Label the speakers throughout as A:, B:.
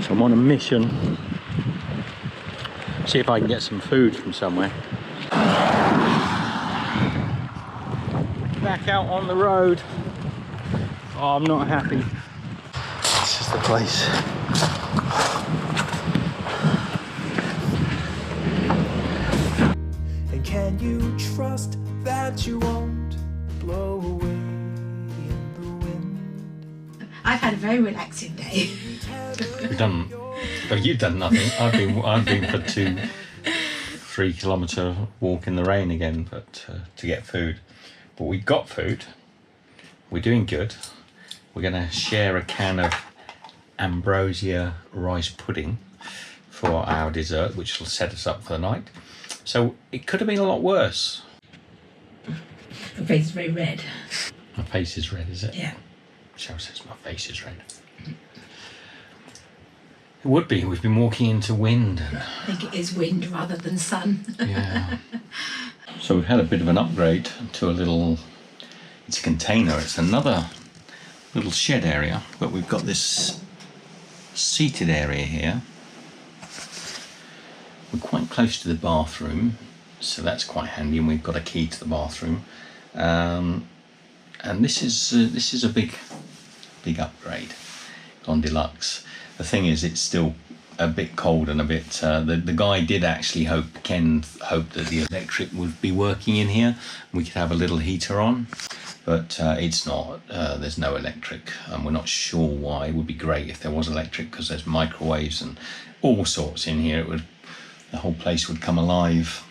A: So I'm on a mission. See if I can get some food from somewhere. Back out on the road. Oh, I'm not happy. This is the place.
B: And can you trust that you won't blow away in the wind?
C: I've had a very relaxing day.
A: We've done. Oh, you've done nothing. I've been for 2-3 kilometre walk in the rain again, but to get food. But we got food. We're doing good. We're going to share a can of ambrosia rice pudding for our dessert, which will set us up for the night. So it could have been a lot worse.
C: My face is very red.
A: My face is red, is it?
C: Yeah.
A: Cheryl says my face is red. It would be. We've been walking into wind.
C: I think it is wind rather than sun.
A: Yeah. So we've had a bit of an upgrade to a little, it's a container. It's another little shed area, but we've got this seated area here. We're quite close to the bathroom, so that's quite handy, and we've got a key to the bathroom. And this is a big upgrade, gone deluxe. The thing is, it's still a bit cold and a bit. The guy did actually Ken hoped that the electric would be working in here. We could have a little heater on, but it's not. There's no electric, and we're not sure why. It would be great if there was electric, because there's microwaves and all sorts in here. The whole place would come alive.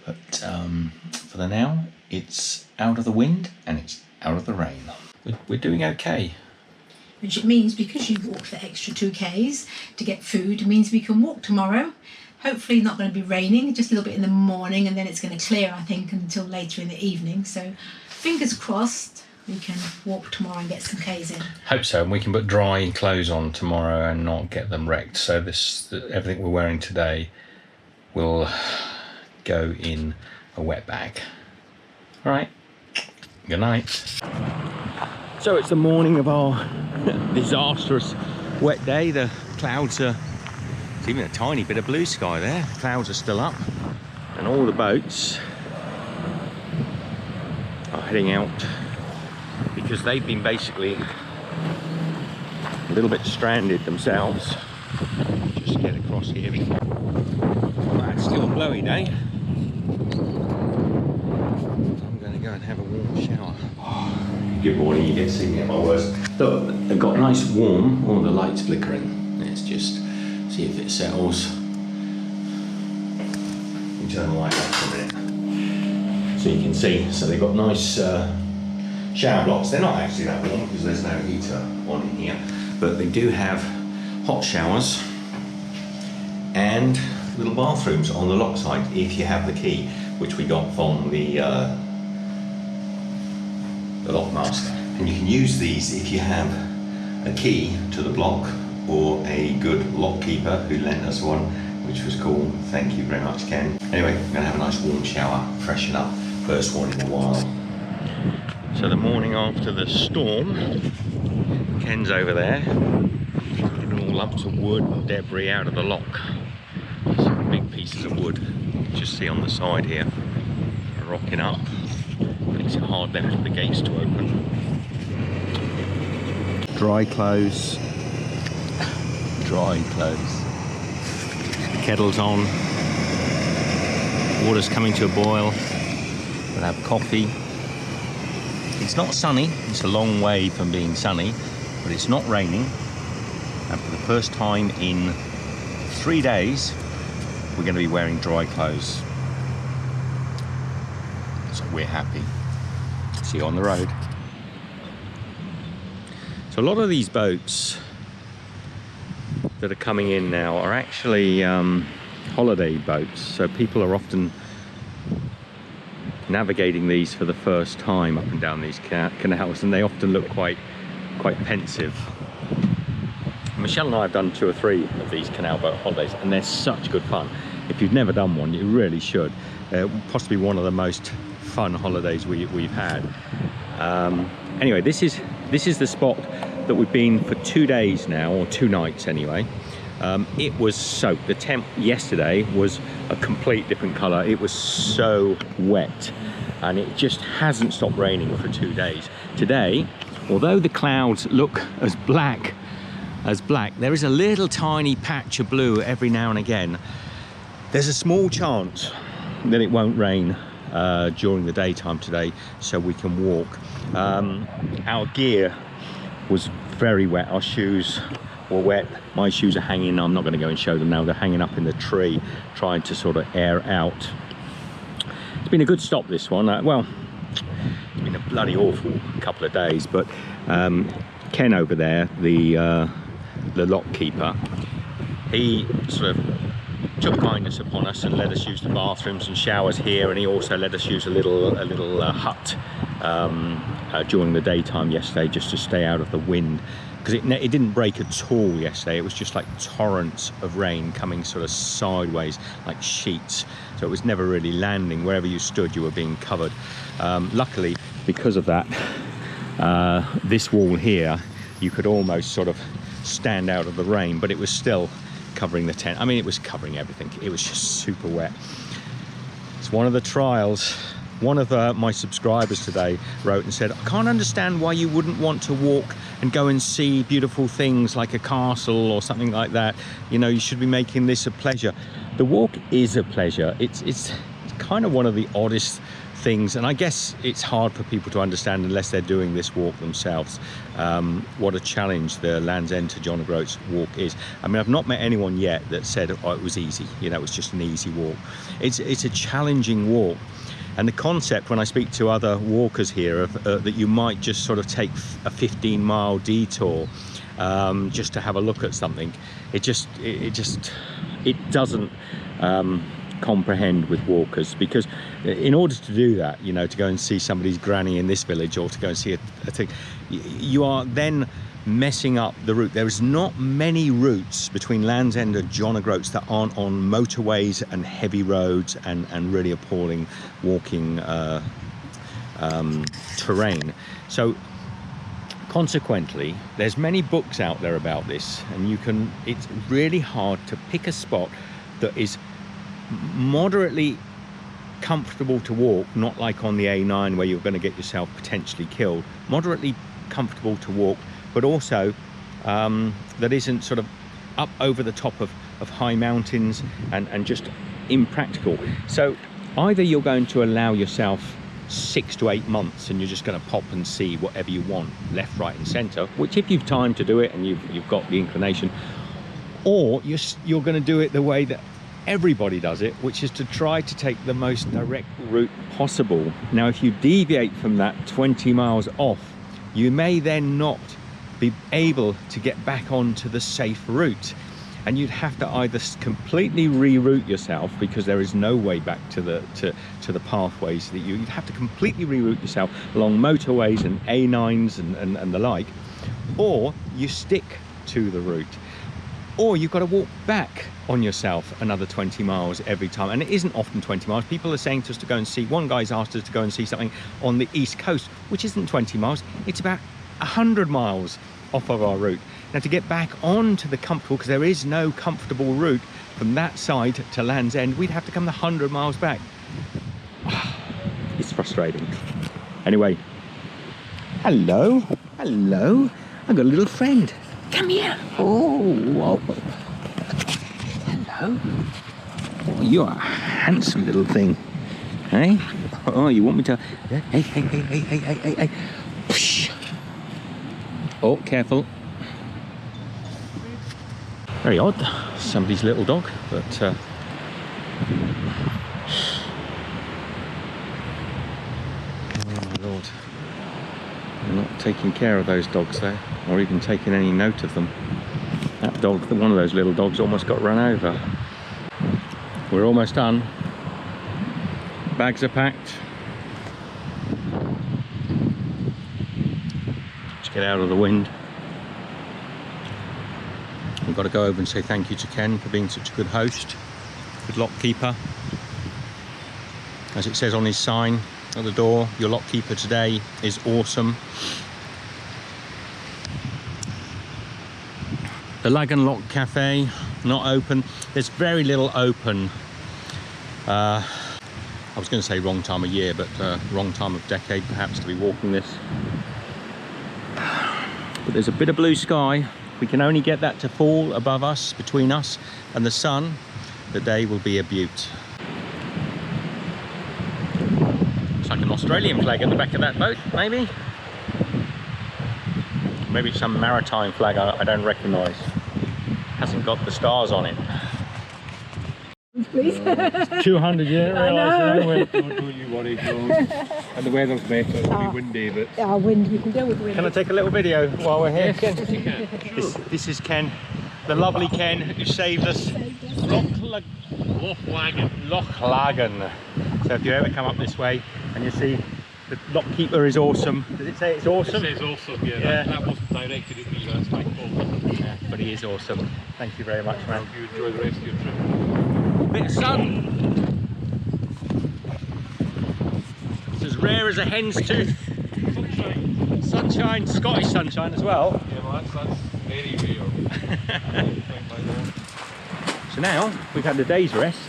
A: But for the now, it's out of the wind and it's out of the rain. We're doing okay.
C: Which it means, because you walked the extra 2Ks to get food, it means we can walk tomorrow. Hopefully not going to be raining, just a little bit in the morning, and then it's going to clear, I think, until later in the evening. So fingers crossed we can walk tomorrow and get some Ks in.
A: Hope so, and we can put dry clothes on tomorrow and not get them wrecked. So everything we're wearing today will go in a wet bag. All right, good night. So it's the morning of our disastrous wet day. The clouds are, there's even a tiny bit of blue sky there. The clouds are still up, and all the boats are heading out because they've been basically a little bit stranded themselves. Just get across here. Well, it's still a blowy day. I'm going to go and have a warm shower. Good morning, you get to see me at my worst. Look, they've got nice warm, the light's flickering. Let's just see if it settles. You turn the light off for a minute. So you can see, so they've got nice shower blocks. They're not actually that warm because there's no heater on in here, but they do have hot showers and little bathrooms on the lock side if you have the key, which we got from the lockmaster. And you can use these if you have a key to the block or a good lock keeper who lent us one, which was cool. Thank you very much, Ken. Anyway, I'm going to have a nice warm shower, freshen up, first one in a while. So the morning after the storm, Ken's over there getting all lumps of wood and debris out of the lock. Some big pieces of wood you can just see on the side here rocking up. Makes it hard then for the gates to open. Dry clothes. Dry clothes. Kettle's on. Water's coming to a boil. We'll have coffee. It's not sunny. It's a long way from being sunny, but it's not raining. And for the first time in 3 days, we're going to be wearing dry clothes. So we're happy. See you on the road. So a lot of these boats that are coming in now are actually holiday boats. So people are often navigating these for the first time up and down these canals, and they often look quite pensive. Michelle and I have done 2 or 3 of these canal boat holidays, and they're such good fun. If you've never done one, you really should. Possibly one of the most fun holidays we've had. Anyway, this is the spot that we've been for 2 days now, or 2 nights anyway. It was soaked. The temp yesterday was a complete different colour. It was so wet, and it just hasn't stopped raining for 2 days. Today, although the clouds look as black, there is a little tiny patch of blue every now and again. There's a small chance that it won't rain during the daytime today, so we can walk. Our gear was very wet. Our shoes were wet. My shoes are hanging. I'm not going to go and show them now. They're hanging up in the tree, trying to sort of air out. It's been a good stop, this one. Well, it's been a bloody awful couple of days, but Ken over there, the lock keeper, he sort of took kindness upon us and let us use the bathrooms and showers here, and he also let us use a little hut during the daytime yesterday, just to stay out of the wind, because it didn't break at all yesterday. It was just like torrents of rain coming sort of sideways like sheets, so it was never really landing. Wherever you stood, you were being covered. Luckily, because of that, this wall here, you could almost sort of stand out of the rain, but it was still covering the tent. I mean, it was covering everything. It was just super wet. It's one of the trials. One of my subscribers today wrote and said, I can't understand why you wouldn't want to walk and go and see beautiful things like a castle or something like that. You know, you should be making this a pleasure. The walk is a pleasure. It's kind of one of the oddest things, and I guess it's hard for people to understand unless they're doing this walk themselves, what a challenge the Land's End to John O'Groats walk is. I mean, I've not met anyone yet that said, oh, it was easy, you know, it's just an easy walk. It's a challenging walk, and the concept, when I speak to other walkers here, of that you might just sort of take a 15-mile detour just to have a look at something, it doesn't comprehend with walkers, because in order to do that, you know, to go and see somebody's granny in this village, or to go and see a thing, you are then messing up the route. There is not many routes between Land's End and John O'Groats that aren't on motorways and heavy roads and really appalling walking terrain. So consequently, there's many books out there about this, and it's really hard to pick a spot that is moderately comfortable to walk, not like on the A9 where you're going to get yourself potentially killed. Moderately comfortable to walk, but also that isn't sort of up over the top of high mountains and just impractical. So either you're going to allow yourself 6 to 8 months and you're just going to pop and see whatever you want, left, right and centre, which if you've time to do it and you've got the inclination, or you're going to do it the way that everybody does it, which is to try to take the most direct route possible. Now, if you deviate from that 20 miles off, you may then not be able to get back onto the safe route, and you'd have to either completely reroute yourself, because there is no way back to the pathways that you'd have to completely reroute yourself along motorways and A9s and the like, or you stick to the route, or you've got to walk back on yourself another 20 miles every time. And it isn't often 20 miles. People are saying to us to go and see, one guy's asked us to go and see something on the east coast, which isn't 20 miles, it's about 100 miles off of our route. Now, to get back onto the comfortable, because there is no comfortable route from that side to Land's End, we'd have to come the 100 miles back. It's frustrating. Anyway, hello, I've got a little friend. Come here. Oh, hello. Oh, you are a handsome little thing. Hey? Oh, you want me to... Hey. Push. Oh, careful. Very odd. Somebody's little dog, but... Oh, my Lord. They're not taking care of those dogs there, or even taking any note of them. That dog, one of those little dogs, almost got run over. We're almost done. Bags are packed. Let's get out of the wind. We've got to go over and say thank you to Ken for being such a good host, good lock keeper. As it says on his sign at the door, your lock keeper today is awesome. The Laggan Loch Cafe, not open. There's very little open. I was going to say wrong time of year, but wrong time of decade perhaps to be walking this. But there's a bit of blue sky. We can only get that to fall above us, between us and the sun. The day will be a beaut. Looks like an Australian flag at the back of that boat, maybe? Maybe some maritime flag I don't recognise. Hasn't got the stars on it.
D: Please.
A: 200, you didn't realise that.
E: Don't you worry, Joe. And the weather's better, it'll be windy, but...
D: Yeah, wind, we can deal with wind.
A: Can I take a little video while we're here?
E: Yes, of course you can.
A: This is Ken, the lovely Ken who saved us. Loch Laggan. Loch Laggan. So if you ever come up this way and you see the lock keeper is awesome. Does it say it's awesome?
E: It says awesome, yeah. That wasn't directed at me, that's my fault.
A: Yeah, but he is awesome. Thank you very much, man.
E: You enjoy the rest of your trip.
A: Bit of sun. It's as rare as a hen's tooth.
E: Sunshine.
A: Sunshine, Scottish sunshine as well.
E: Yeah, well that's very rare.
A: So now we've had a day's rest.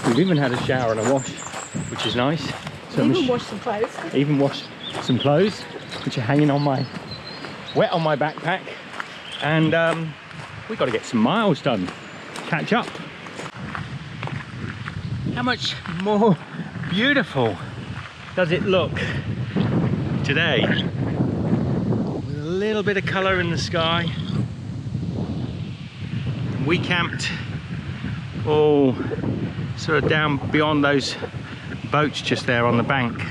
A: We've even had a shower and a wash, which is nice. So
D: Even wash some clothes.
A: Even washed some clothes, which are hanging on my, wet on my backpack. And we've got to get some miles done, catch up. How much more beautiful does it look today? With a little bit of colour in the sky. We camped sort of down beyond those boats just there on the bank.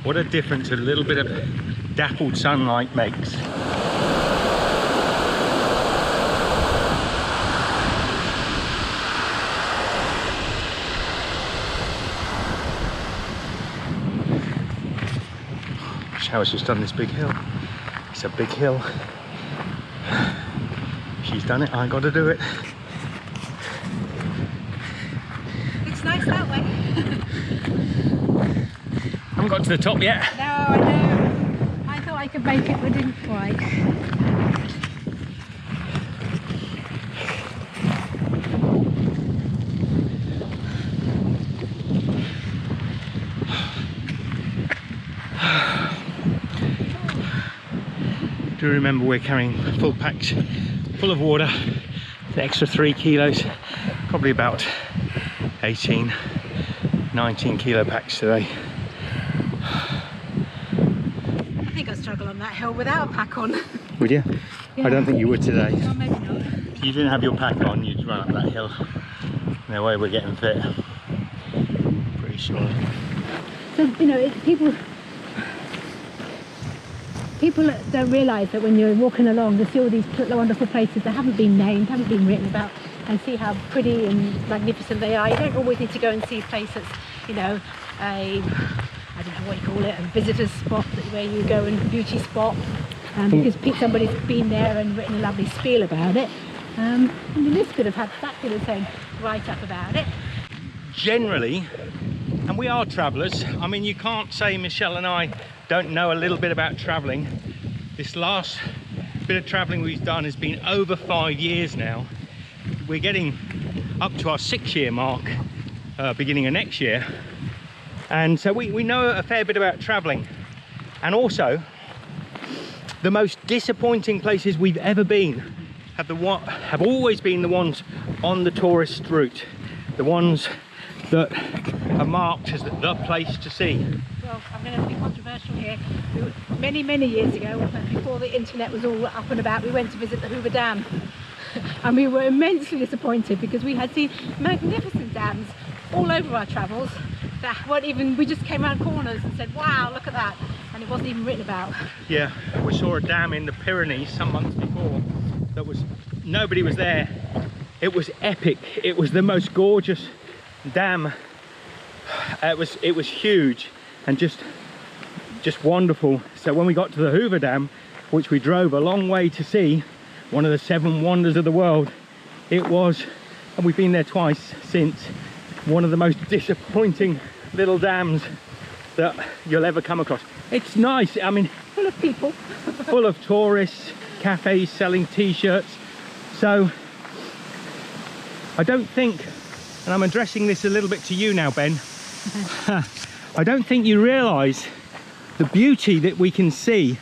A: What a difference a little bit of dappled sunlight makes. Shower's just done this big hill. It's a big hill. She's done it, I got to do it.
D: Looks nice that way.
A: Haven't got to the top yet.
D: No, I know. I thought I could make it, but didn't quite.
A: Do remember we're carrying full packs full of water, the extra 3 kilos, probably about 18, 19 kilo packs today.
D: I think I'd struggle on that hill without a pack on.
A: Would you?
D: Yeah.
A: I don't think you would today.
D: Well, maybe not.
A: If you didn't have your pack on, you'd run up that hill. No way we're getting fit. Pretty sure.
D: So, you know, people don't realise that when you're walking along, you see all these wonderful places that haven't been named, haven't been written about, and see how pretty and magnificent they are. You don't always need to go and see a place that's, you know, I don't know what you call it, a visitor's spot where you go and beauty spot, because somebody's been there and written a lovely spiel about it. And this could have had that could have said right up about it.
A: Generally, and we are travellers, I mean you can't say Michelle and I don't know a little bit about travelling. This last bit of travelling we've done has been over 5 years now. We're getting up to our 6-year mark, beginning of next year, and so we know a fair bit about travelling. And also the most disappointing places we've ever been have always been the ones on the tourist route, the ones that are marked as the place to see.
D: Well, I'm going to be controversial here. Many years ago, before the internet was all up and about, we went to visit the Hoover Dam. And we were immensely disappointed because we had seen magnificent dams all over our travels that weren't even, we just came around corners and said, wow, look at that. And it wasn't even written about.
A: Yeah, we saw a dam in the Pyrenees some months before that was, nobody was there. It was epic. It was the most gorgeous dam. It was huge and just wonderful. So when we got to the Hoover Dam, which we drove a long way to see, one of the 7 wonders of the world, it was, and we've been there twice since, one of the most disappointing little dams
F: that you'll ever come across. It's nice, I mean,
D: Full of people.
F: full of tourists, cafes selling t-shirts. So I don't think, and I'm addressing this a little bit to you now, Ben, I don't think you realise the beauty that we can see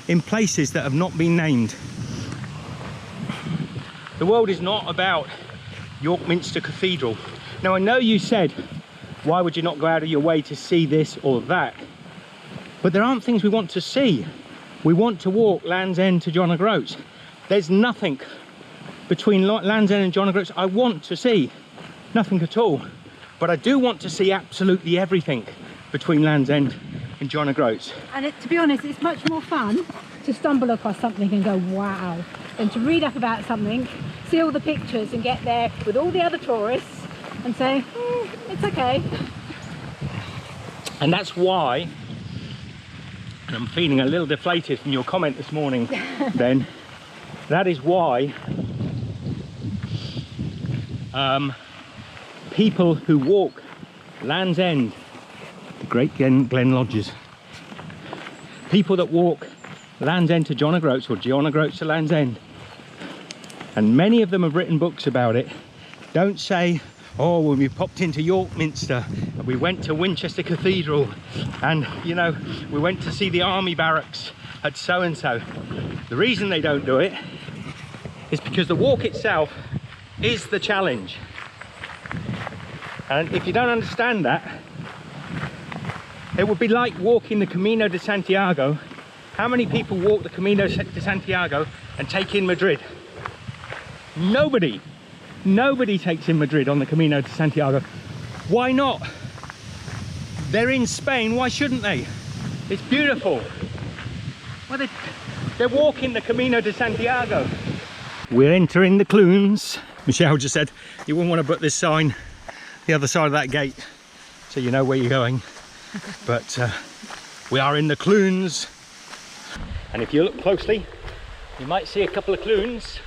F: in places that have not been named. The world is not about York Minster Cathedral. Now I know you said, why would you not go out of your way to see this or that? But there aren't things we want to see. We want to walk Land's End to John O'Groats. There's nothing between Land's End and John O'Groats I want to see. Nothing at all. But I do want to see absolutely everything between Land's End and John O'Groats.
D: And to be honest, it's much more fun to stumble across something and go, wow, than to read up about something, see all the pictures and get there with all the other tourists and say, it's okay.
F: And that's why, and I'm feeling a little deflated from your comment this morning, Ben, that is why people who walk Land's End, the Great Glen Lodges, people that walk Land's End to John O'Groats or John O'Groats to Land's End, and many of them have written books about it, don't say, oh, well, we popped into York Minster and we went to Winchester Cathedral and, you know, we went to see the army barracks at so and so. The reason they don't do it is because the walk itself is the challenge. And if you don't understand that, it would be like walking the Camino de Santiago. How many people walk the Camino de Santiago and take in Madrid? Nobody. Nobody takes in Madrid on the Camino de Santiago. Why not? They're in Spain, why shouldn't they? It's beautiful. Well, they're walking the Camino de Santiago. We're entering the Clunes. Michelle just said you wouldn't want to put this sign the other side of that gate so you know where you're going. But we are in the Clunes. And if you look closely, you might see a couple of clunes